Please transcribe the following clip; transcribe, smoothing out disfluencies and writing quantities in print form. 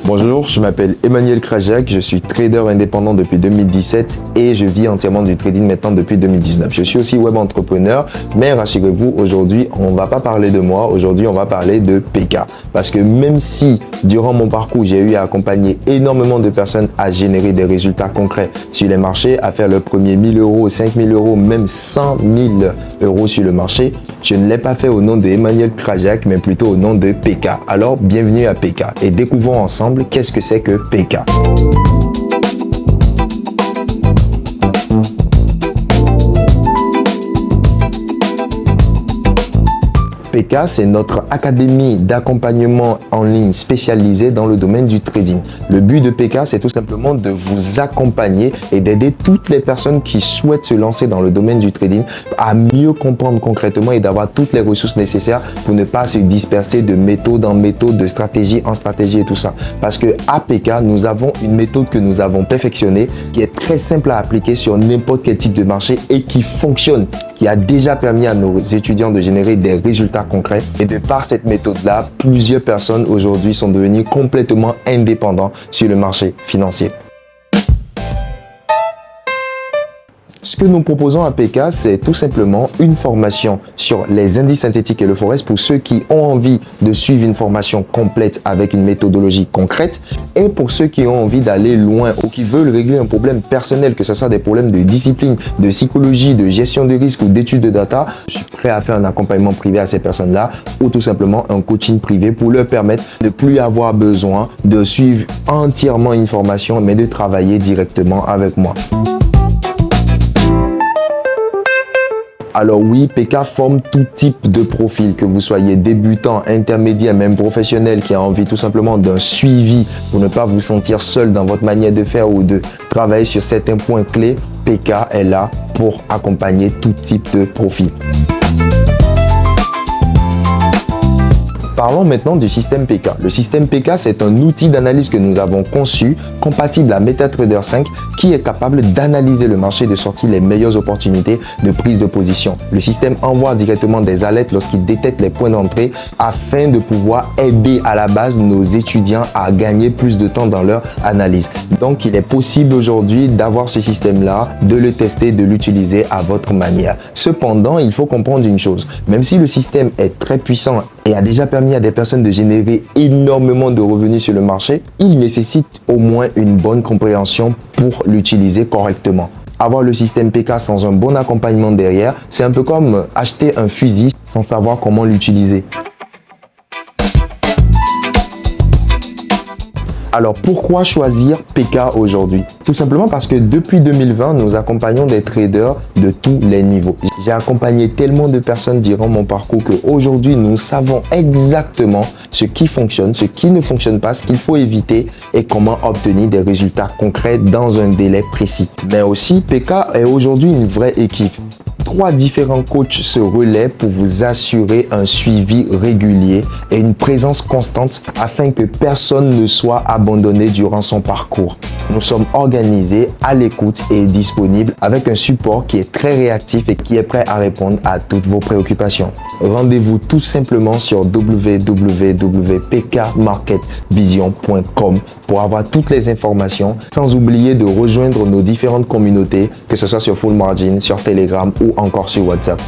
Bonjour, je m'appelle Emmanuel Krajak, je suis trader indépendant depuis 2017 et je vis entièrement du trading maintenant depuis 2019. Je suis aussi web entrepreneur, mais rassurez-vous, aujourd'hui, on ne va pas parler de moi, aujourd'hui, on va parler de PK. Parce que même si, durant mon parcours, j'ai eu à accompagner énormément de personnes à générer des résultats concrets sur les marchés, à faire le premier 1000 euros, 5000 euros, même 100 000 euros sur le marché, je ne l'ai pas fait au nom de Emmanuel Krajak, mais plutôt au nom de PK. Alors, bienvenue à PK et découvrons ensemble qu'est-ce que c'est que PK. PK, c'est notre académie d'accompagnement en ligne spécialisée dans le domaine du trading. Le but de PK, c'est tout simplement de vous accompagner et d'aider toutes les personnes qui souhaitent se lancer dans le domaine du trading à mieux comprendre concrètement et d'avoir toutes les ressources nécessaires pour ne pas se disperser de méthode en méthode, de stratégie en stratégie et tout ça. Parce que à PK, nous avons une méthode que nous avons perfectionnée qui est très simple à appliquer sur n'importe quel type de marché et qui fonctionne, qui a déjà permis à nos étudiants de générer des résultats concrets. Et de par cette méthode-là, plusieurs personnes aujourd'hui sont devenues complètement indépendants sur le marché financier. Ce que nous proposons à PK, c'est tout simplement une formation sur les indices synthétiques et le forex pour ceux qui ont envie de suivre une formation complète avec une méthodologie concrète et pour ceux qui ont envie d'aller loin ou qui veulent régler un problème personnel, que ce soit des problèmes de discipline, de psychologie, de gestion de risque ou d'études de data. Je suis prêt à faire un accompagnement privé à ces personnes-là ou tout simplement un coaching privé pour leur permettre de ne plus avoir besoin de suivre entièrement une formation mais de travailler directement avec moi. Alors oui, PK forme tout type de profil, que vous soyez débutant, intermédiaire, même professionnel qui a envie tout simplement d'un suivi pour ne pas vous sentir seul dans votre manière de faire ou de travailler sur certains points clés. PK est là pour accompagner tout type de profil. Parlons maintenant du système PK. Le système PK, c'est un outil d'analyse que nous avons conçu, compatible à MetaTrader 5, qui est capable d'analyser le marché et de sortir les meilleures opportunités de prise de position. Le système envoie directement des alertes lorsqu'il détecte les points d'entrée afin de pouvoir aider à la base nos étudiants à gagner plus de temps dans leur analyse. Donc, il est possible aujourd'hui d'avoir ce système-là, de le tester, de l'utiliser à votre manière. Cependant, il faut comprendre une chose. Même si le système est très puissant et a déjà permis à des personnes de générer énormément de revenus sur le marché, il nécessite au moins une bonne compréhension pour l'utiliser correctement. Avoir le système PK sans un bon accompagnement derrière, c'est un peu comme acheter un fusil sans savoir comment l'utiliser. Alors pourquoi choisir PK aujourd'hui? Tout simplement parce que depuis 2020, nous accompagnons des traders de tous les niveaux. J'ai accompagné tellement de personnes durant mon parcours qu'aujourd'hui, nous savons exactement ce qui fonctionne, ce qui ne fonctionne pas, ce qu'il faut éviter et comment obtenir des résultats concrets dans un délai précis. Mais aussi, PK est aujourd'hui une vraie équipe. 3 différents coachs se relaient pour vous assurer un suivi régulier et une présence constante afin que personne ne soit abandonné durant son parcours. Nous sommes organisés, à l'écoute et disponibles avec un support qui est très réactif et qui est prêt à répondre à toutes vos préoccupations. Rendez-vous tout simplement sur www.pkmarketvision.com pour avoir toutes les informations, sans oublier de rejoindre nos différentes communautés, que ce soit sur Full Margin, sur Telegram ou encore sur WhatsApp.